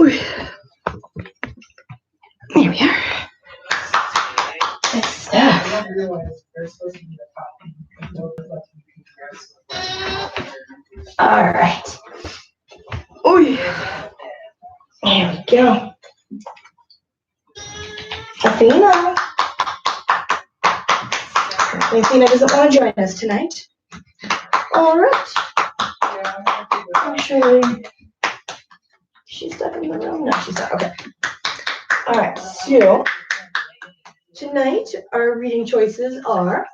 Here we are. Good stuff. All right. There we go. Athena. Athena doesn't want to join us tonight. All right. Actually, she's stuck in the room. No, she's not. Okay. All right. So tonight our reading choices are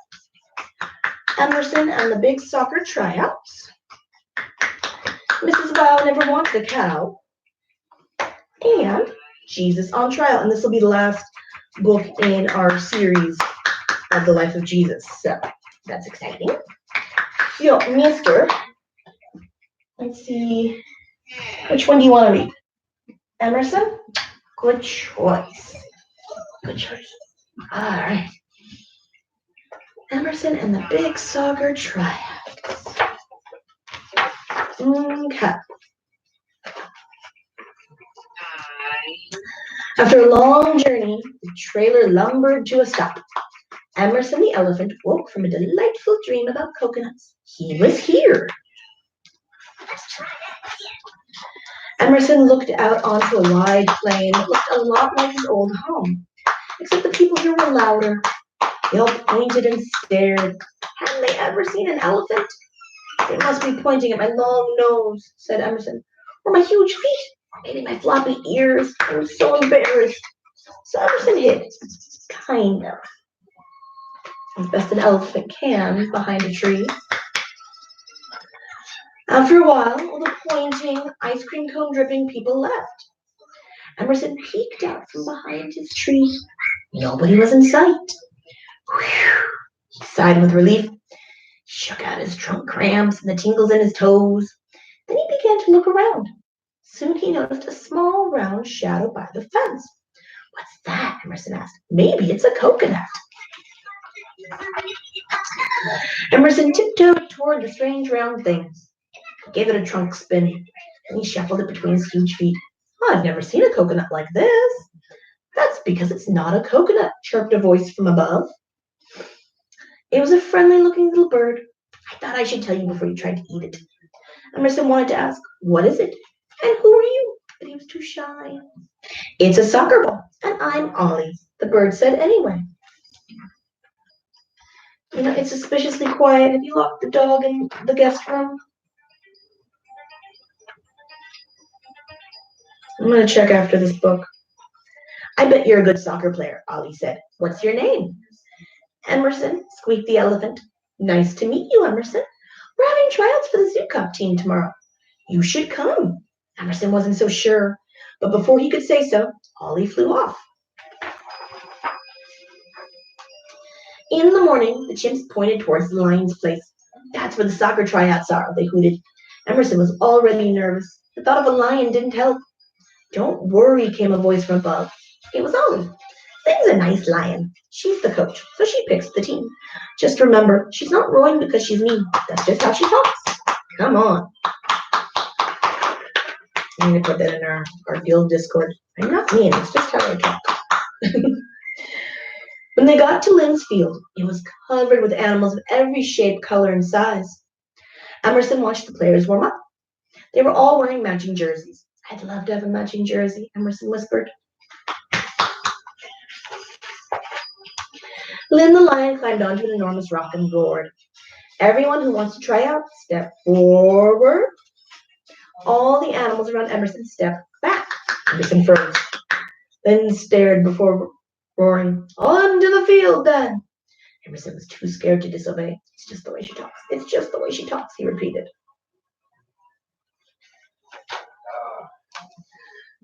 Emerson and the Big Soccer Tryouts, Mrs. Wow Never Wants a Cow, and Jesus on Trial. And this will be the last book in our series of the life of Jesus. So that's exciting. So, Mr. Let's see. Which one do you want to read? Emerson? Good choice. Good choice. All right. Emerson and the Big Soccer Tryouts. Okay. After a long journey, the trailer lumbered to a stop. Emerson the elephant woke from a delightful dream about coconuts. He was here. Emerson looked out onto a wide plain that looked a lot like his old home, except the people here were louder. They all pointed and stared. Hadn't they ever seen an elephant? They must be pointing at my long nose, said Emerson, or my huge feet, or maybe my floppy ears. I was so embarrassed. So Emerson hid, kind of, as best an elephant can, behind a tree. After a while, all the pointing, ice cream cone dripping people left. Emerson peeked out from behind his tree. Nobody was in sight. Whew, he sighed with relief. He shook out his trunk cramps and the tingles in his toes. Then he began to look around. Soon he noticed a small round shadow by the fence. What's that? Emerson asked. Maybe it's a coconut. Emerson tiptoed toward the strange round thing. He gave it a trunk spin, and he shuffled it between his huge feet. Oh, I've never seen a coconut like this. That's because it's not a coconut, chirped a voice from above. It was a friendly-looking little bird. I thought I should tell you before you tried to eat it. Emerson wanted to ask, what is it? And who are you? But he was too shy. It's a soccer ball, and I'm Ollie, the bird said anyway. You know, it's suspiciously quiet. Have you locked the dog in the guest room? I'm going to check after this book. I bet you're a good soccer player, Ollie said. What's your name? Emerson, squeaked the elephant. Nice to meet you, Emerson. We're having tryouts for the Zoo Cup team tomorrow. You should come. Emerson wasn't so sure, but before he could say so, Ollie flew off. In the morning, the chimps pointed towards the lion's place. That's where the soccer tryouts are, they hooted. Emerson was already nervous. The thought of a lion didn't help. Don't worry, came a voice from above. It was Ollie. Thing's a nice lion. She's the coach, so she picks the team. Just remember, she's not roaring because she's mean. That's just how she talks. Come on. I'm going to put that in our field Discord. I'm not mean. It's just how I talk. When they got to Lynn's field, it was covered with animals of every shape, color, and size. Emerson watched the players warm up. They were all wearing matching jerseys. I'd love to have a matching jersey, Emerson whispered. Lynn the lion climbed onto an enormous rock and roared. Everyone who wants to try out, step forward. All the animals around Emerson stepped back. Emerson froze. Then stared before roaring, onto the field then. Emerson was too scared to disobey. It's just the way she talks. It's just the way she talks, he repeated.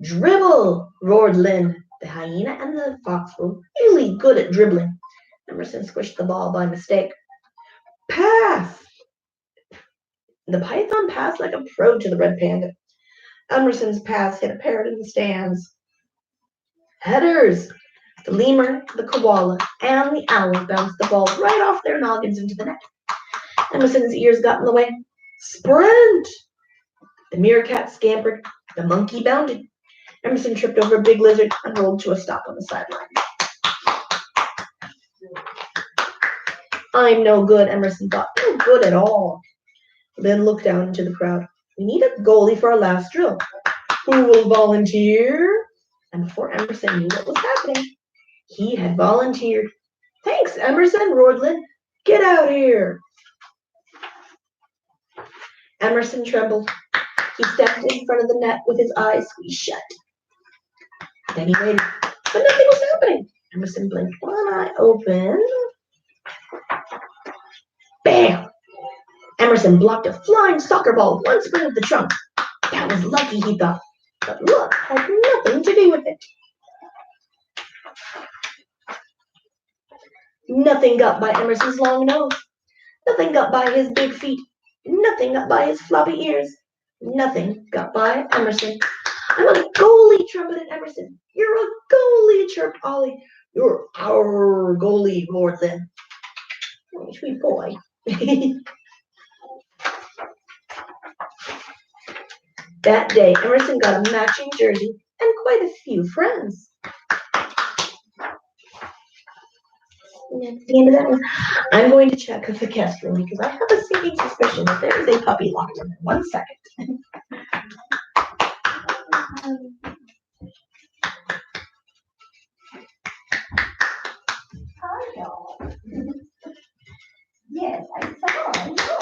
Dribble, roared Lynn. The hyena and the fox were really good at dribbling. Emerson squished the ball by mistake. Pass! The python passed like a pro to the red panda. Emerson's pass hit a parrot in the stands. Headers! The lemur, the koala, and the owl bounced the ball right off their noggins into the net. Emerson's ears got in the way. Sprint! The meerkat scampered. The monkey bounded. Emerson tripped over a big lizard and rolled to a stop on the sideline. I'm no good, Emerson thought. No good at all. Then looked down into the crowd. We need a goalie for our last drill. Who will volunteer? And before Emerson knew what was happening, he had volunteered. Thanks, Emerson, roared Lynn. Get out here. Emerson trembled. He stepped in front of the net with his eyes squeezed shut. Then he waited, but nothing was happening. Emerson blinked one eye open. Bam! Emerson blocked a flying soccer ball with one spring of the trunk. That was lucky, he thought, but luck had nothing to do with it. Nothing got by Emerson's long nose. Nothing got by his big feet. Nothing got by his floppy ears. Nothing got by Emerson. I'm a goalie, trumpeted Emerson. You're a goalie, chirped Ollie. You're our goalie, roared Lynn. Oh, sweet boy. That day, Emerson got a matching jersey and quite a few friends. That's the end of that one. I'm going to check the guest room because I have a sneaking suspicion that there is a puppy locked in there. 1 second. Hi, y'all. Yes, I saw. I know.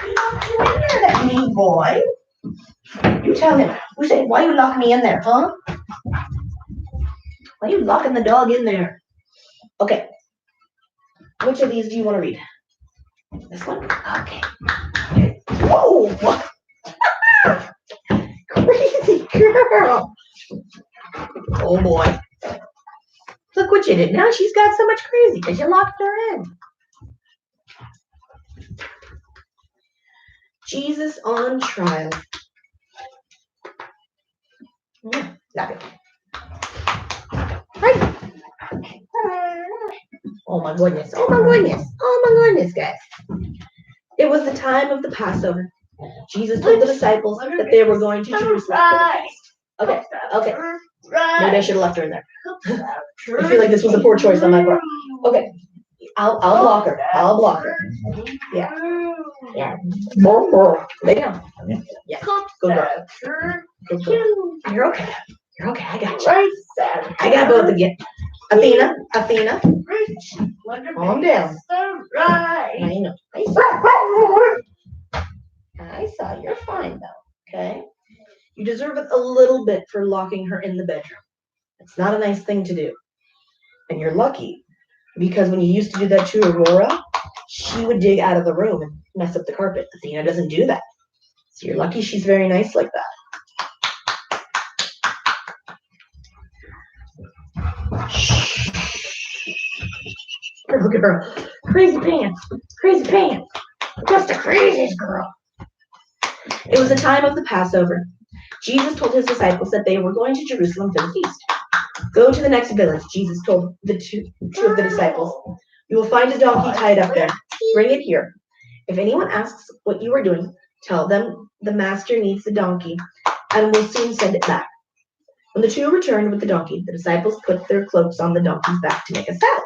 He locked you in there, that mean boy. You tell him. Who said, why you lock me in there, huh? Why you locking the dog in there? Okay. Which of these do you want to read? This one? Okay. Whoa! Crazy girl! Oh boy. Look what you did. Now she's got so much crazy because you locked her in. Jesus on trial. Stop it. Right. Oh my goodness. Oh my goodness. Oh my goodness, guys. It was the time of the Passover. Jesus told the disciples that they were going to Jerusalem for the feast. Okay, okay. Maybe I should have left her in there. I feel like this was a poor choice on my part. Okay. I'll block her. I'll block her. Yeah. Yeah. Lay down. Yeah. Good girl. Good girl. You're okay. You're okay. I got you. I got both of you. Athena. Calm down. I know. I saw. You're fine though. Okay. You deserve it a little bit for locking her in the bedroom. It's not a nice thing to do. And you're lucky because when you used to do that to Aurora, she would dig out of the room and mess up the carpet. Athena doesn't do that. So you're lucky she's very nice like that. Shh. Girl. Crazy pants. Crazy pants. Just a crazy girl. It was the time of the Passover. Jesus told his disciples that they were going to Jerusalem for the feast. Go to the next village, Jesus told the two of the disciples. You will find a donkey tied up there. Bring it here. If anyone asks what you are doing, tell them the master needs the donkey and will soon send it back. When the two returned with the donkey, the disciples put their cloaks on the donkey's back to make a saddle.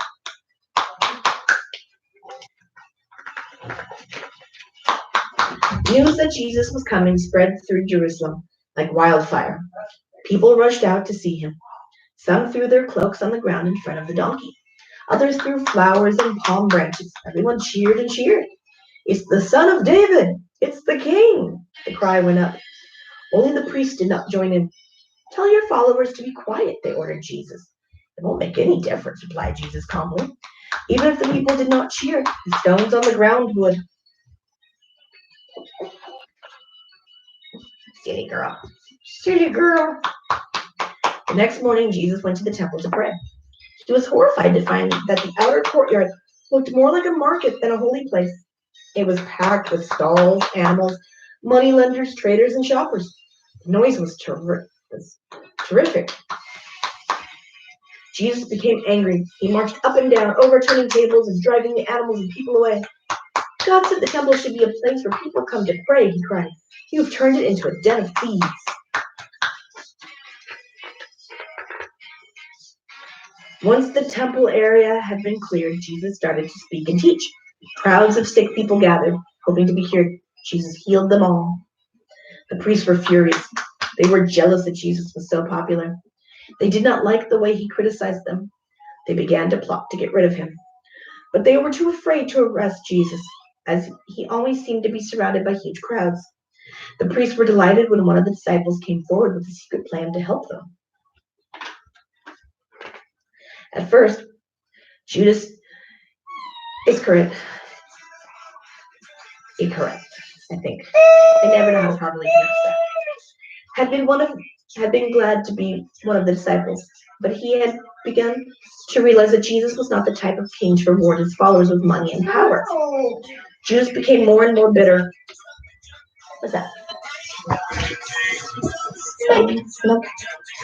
News that Jesus was coming spread through Jerusalem like wildfire. People rushed out to see him. Some threw their cloaks on the ground in front of the donkey. Others threw flowers and palm branches. Everyone cheered and cheered. It's the Son of David! It's the King! The cry went up. Only the priests did not join in. Tell your followers to be quiet, they ordered Jesus. It won't make any difference, replied Jesus calmly. Even if the people did not cheer, the stones on the ground would. Silly girl. Silly girl. The next morning, Jesus went to the temple to pray. He was horrified to find that the outer courtyard looked more like a market than a holy place. It was packed with stalls, animals, moneylenders, traders, and shoppers. The noise was terrific. Jesus became angry. He marched up and down, overturning tables and driving the animals and people away. God said the temple should be a place where people come to pray, he cried. You've turned it into a den of thieves. Once the temple area had been cleared, Jesus started to speak and teach. Crowds of sick people gathered, hoping to be cured. Jesus healed them all. The priests were furious. They were jealous that Jesus was so popular. They did not like the way he criticized them. They began to plot to get rid of him. But they were too afraid to arrest Jesus, as he always seemed to be surrounded by huge crowds. The priests were delighted when one of the disciples came forward with a secret plan to help them. At first, Judas Iscariot, I think. I never know how to properly pronounce that. Had been glad to be one of the disciples, but he had begun to realize that Jesus was not the type of king to reward his followers with money and power. Judas became more and more bitter. What's that?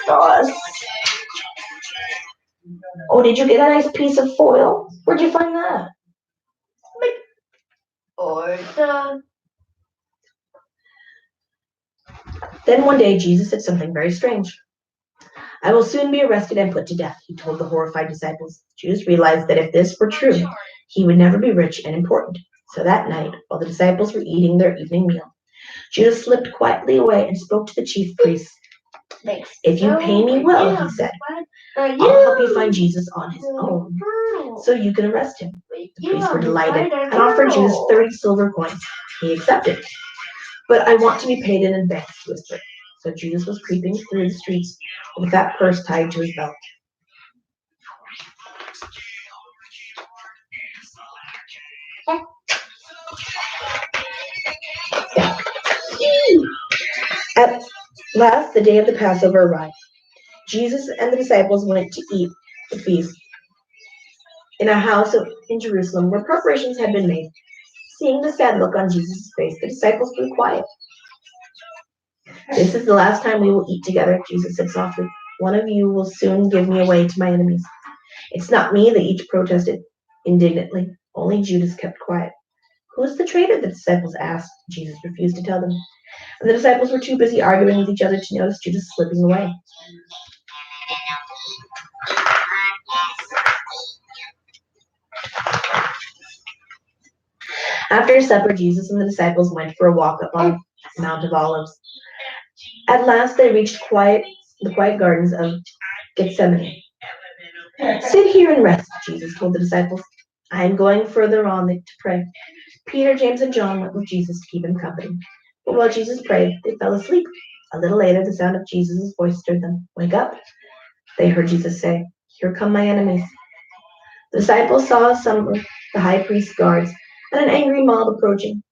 Sauce. Oh, did you get a nice piece of foil? Where'd you find that? Then one day Jesus said something very strange. I will soon be arrested and put to death, he told the horrified disciples. Judas realized that if this were true, he would never be rich and important. So that night, while the disciples were eating their evening meal, Judas slipped quietly away and spoke to the chief priests. If you pay me well, he said, I'll help you find Jesus on his own, so you can arrest him. The priests were delighted and offered Judas 30 silver coins. He accepted. But I want to be paid in advance, he whispered. So Judas was creeping through the streets with a fat purse tied to his belt. At last, the day of the Passover arrived. Jesus and the disciples went to eat the feast in a house in Jerusalem where preparations had been made. Seeing the sad look on Jesus' face, the disciples grew quiet. This is the last time we will eat together, Jesus said softly. One of you will soon give me away to my enemies. It's not me, they each protested indignantly. Only Judas kept quiet. Who's the traitor? The disciples asked. Jesus refused to tell them. And the disciples were too busy arguing with each other to notice Judas slipping away. After supper, Jesus and the disciples went for a walk up on the Mount of Olives. At last, they reached the quiet gardens of Gethsemane. Sit here and rest, Jesus told the disciples. I am going further on to pray. Peter, James, and John went with Jesus to keep him company. But while Jesus prayed, they fell asleep. A little later, the sound of Jesus' voice stirred them. Wake up, they heard Jesus say. Here come my enemies. The disciples saw some of the high priest's guards and an angry mob approaching.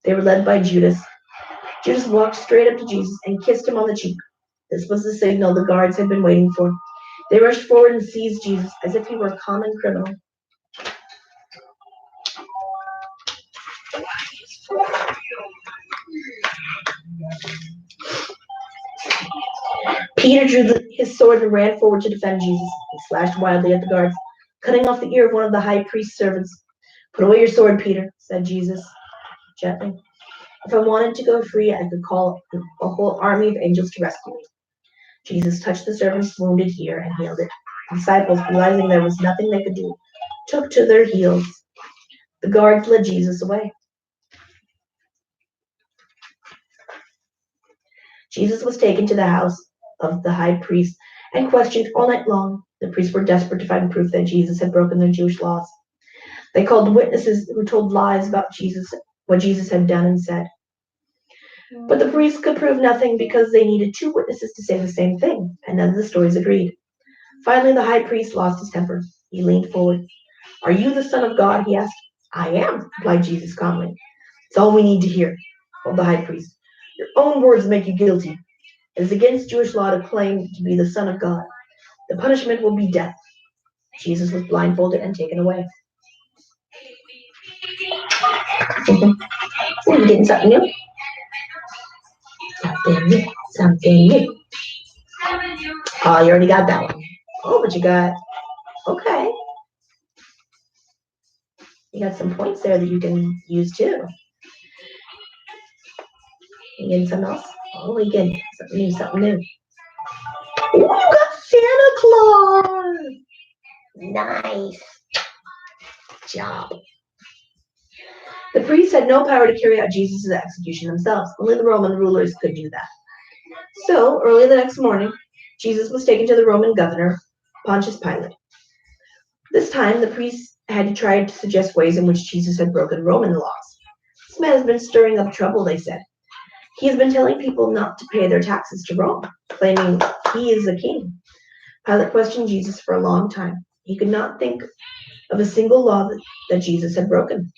They were led by Judas. Judas walked straight up to Jesus and kissed him on the cheek. This was the signal the guards had been waiting for. They rushed forward and seized Jesus as if he were a common criminal. Peter drew his sword and ran forward to defend Jesus. He slashed wildly at the guards, cutting off the ear of one of the high priest's servants. Put away your sword, Peter, said Jesus gently. If I wanted to go free, I could call a whole army of angels to rescue me. Jesus touched the servant's wounded ear and healed it. The disciples, realizing there was nothing they could do, took to their heels. The guards led Jesus away. Jesus was taken to the house of the high priest and questioned all night long. The priests were desperate to find proof that Jesus had broken their Jewish laws. They called witnesses who told lies about Jesus, what Jesus had done and said. But the priests could prove nothing because they needed two witnesses to say the same thing, and none of the stories agreed. Finally, the high priest lost his temper. He leaned forward. Are you the Son of God? He asked. I am, replied Jesus calmly. It's all we need to hear, told the high priest. Your own words make you guilty. It is against Jewish law to claim to be the Son of God. The punishment will be death. Jesus was blindfolded and taken away. Are you getting something new? Something new. Oh, you already got that one. Oh, but you got, okay. You got some points there that you can use too. You getting something else? Oh, we get something new. Oh, you got Santa Claus. Nice job. The priests had no power to carry out Jesus' execution themselves. Only the Roman rulers could do that. So, early the next morning, Jesus was taken to the Roman governor, Pontius Pilate. This time, the priests had tried to suggest ways in which Jesus had broken Roman laws. This man has been stirring up trouble, they said. He has been telling people not to pay their taxes to Rome, claiming he is the king. Pilate questioned Jesus for a long time. He could not think of a single law that Jesus had broken.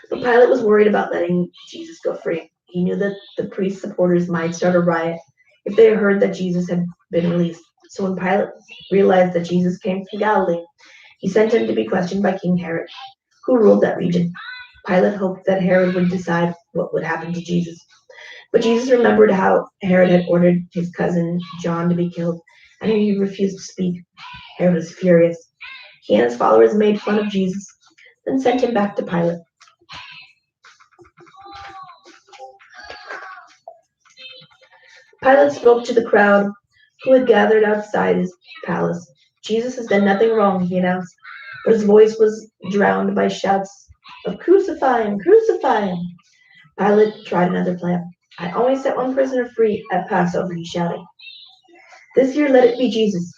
But Pilate was worried about letting Jesus go free. He knew that the priest supporters might start a riot if they heard that Jesus had been released. So when Pilate realized that Jesus came from Galilee, he sent him to be questioned by King Herod, who ruled that region. Pilate hoped that Herod would decide what would happen to Jesus. But Jesus remembered how Herod had ordered his cousin John to be killed, and he refused to speak. Herod was furious. He and his followers made fun of Jesus, then sent him back to Pilate. Pilate spoke to the crowd who had gathered outside his palace. Jesus has done nothing wrong, he announced, but his voice was drowned by shouts of "Crucify him! Crucify him!" Pilate tried another plan. "I only set one prisoner free at Passover," he shouted. "This year let it be Jesus."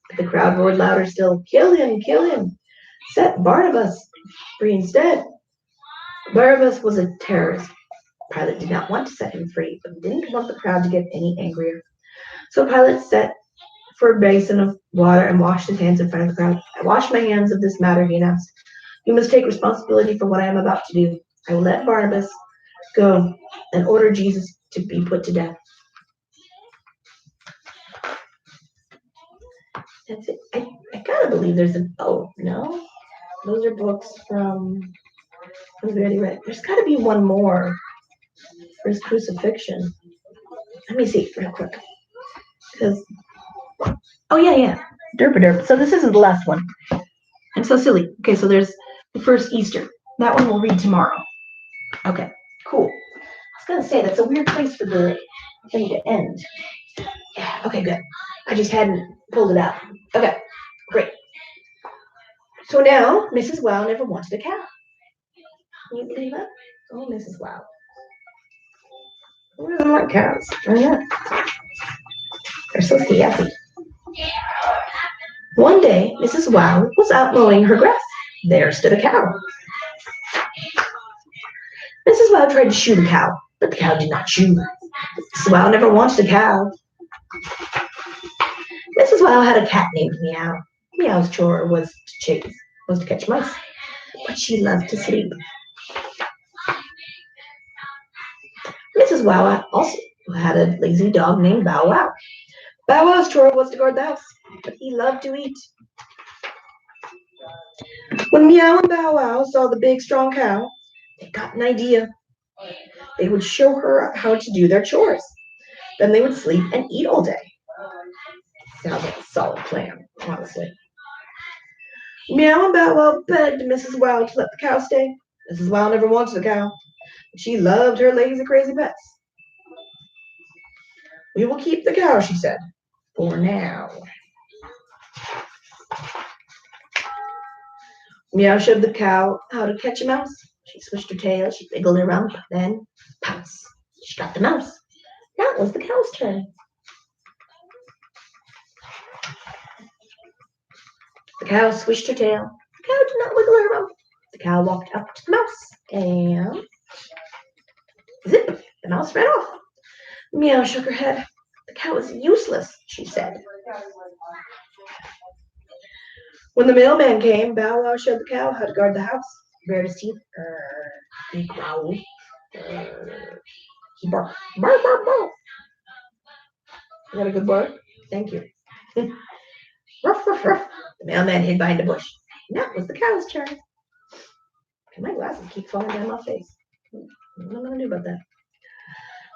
But the crowd roared louder still, "Kill him! Kill him! Set Barnabas free instead." Barabbas was a terrorist. Pilate did not want to set him free, but didn't want the crowd to get any angrier. So Pilate sent for a basin of water and washed his hands in front of the crowd. "I wash my hands of this matter," he announced. "You must take responsibility for what I am about to do. I will let Barnabas go and order Jesus to be put to death." That's it. I gotta believe there's a, oh, no? Those are books from, we already read. There's gotta be one more for his crucifixion. Let me see real quick. Because, oh yeah. Derp derp. So this isn't the last one. I'm so silly. Okay, so there's the first Easter. That one we'll read tomorrow. Okay, cool. I was gonna say that's a weird place for the thing to end. Yeah, okay, good. I just hadn't pulled it out. Okay, great. So now Mrs. Wow never wanted a cow. Can you believe that? Oh, Mrs. Wow. Who doesn't like cows? I know. They're so sassy. One day, Mrs. Wow was out mowing her grass. There stood a cow. Mrs. Wow tried to shoot a cow, but the cow did not chew. Mrs. Wow never wanted a cow. Mrs. Wow had a cat named Meow. Meow's chore was to catch mice, but she loved to sleep. Mrs. Wow also had a lazy dog named Bow Wow. Bow Wow's chore was to guard the house, but he loved to eat. When Meow and Bow Wow saw the big, strong cow, they got an idea. They would show her how to do their chores. Then they would sleep and eat all day. Sounds like a solid plan, honestly. Meow and Bow Wow begged Mrs. Wow to let the cow stay. Mrs. Wow never wanted a cow. She loved her lazy, crazy pets. "We will keep the cow," she said, "for now." Meow showed the cow how to catch a mouse. She swished her tail, she wiggled her rump, then pounce. She got the mouse. Now it was the cow's turn. The cow swished her tail. The cow did not wiggle her rump. The cow walked up to the mouse, and zip, the mouse ran off. Meow shook her head. "The cow is useless," she said. When the mailman came, Bow Wow showed the cow how to guard the house. He bared his teeth. He growled. He barked. Bark, bark, bark. Is that a good bark? Thank you. Ruff, ruff, ruff. The mailman hid behind a bush. Now it was the cow's turn. And my glasses keep falling down my face. What am I going to do about that?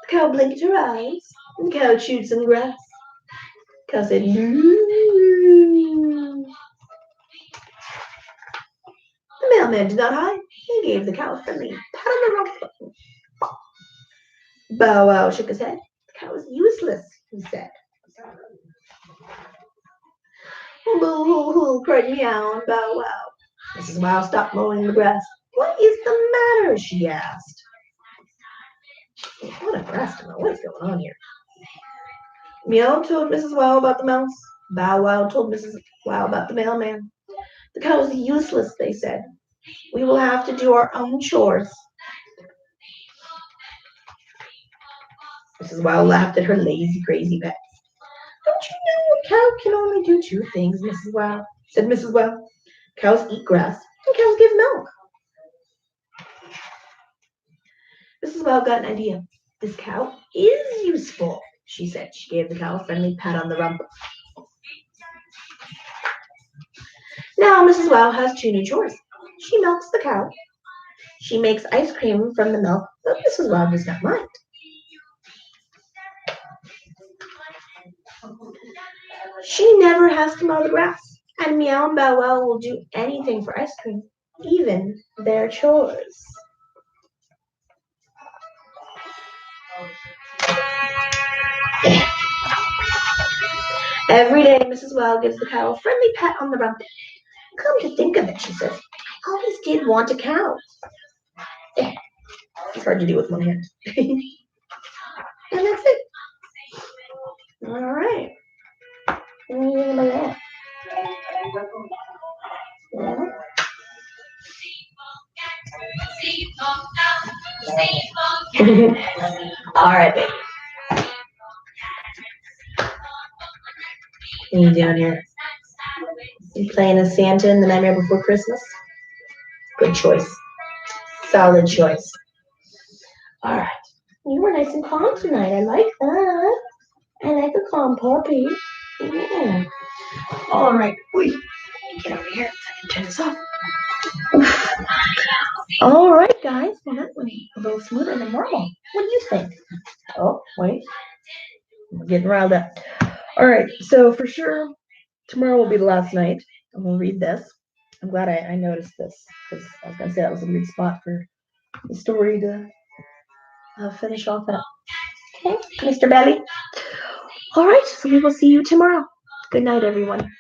The cow blinked her eyes. And the cow chewed some grass. The cow said, "Moo." The mailman did not hide. He gave the cow a friendly pat on the rump. Bow Wow shook his head. "The cow is useless," he said. Boo-hoo-hoo, cried Meow and Bow Wow. Mrs. Wow stopped mowing the grass. What is the matter? She asked. What a grass to mow. What is going on here? Meow told Mrs. Wow about the mouse. Bow Wow told Mrs. Wow about the mailman. The cow is useless, they said. We will have to do our own chores. Mrs. Wow laughed at her lazy, crazy pet. Don't you know a cow can only do two things, Mrs. Wow? Said Mrs. Wow. Cows eat grass and cows give milk. Mrs. Wow got an idea. This cow is useful, she said. She gave the cow a friendly pat on the rump. Now Mrs. Wow has two new chores. She milks the cow. She makes ice cream from the milk, but Mrs. Wow does not mind. She never has to mow the grass, and Meow and Bow Wow will do anything for ice cream, even their chores. Every day, Mrs. Wow gives the cow a friendly pat on the rump. Come to think of it, she says, I always did want a cow. It's hard to do with one hand. And that's it. All right. All right, baby. What are you doing here? You playing as Santa in The Nightmare Before Christmas? Good choice. Solid choice. All right. You were nice and calm tonight. I like that. I like a calm puppy. Yeah. All right. Wait. Get over here so I can turn this off. All right, guys. Well, that went a little smoother than normal. What do you think? Oh, wait. I'm getting riled up. All right. So for sure, tomorrow will be the last night, and we'll read this. I'm glad I noticed this because I was going to say that was a weird spot for the story to finish off at. Okay, Mr. Belly. All right, so we will see you tomorrow. Good night, everyone.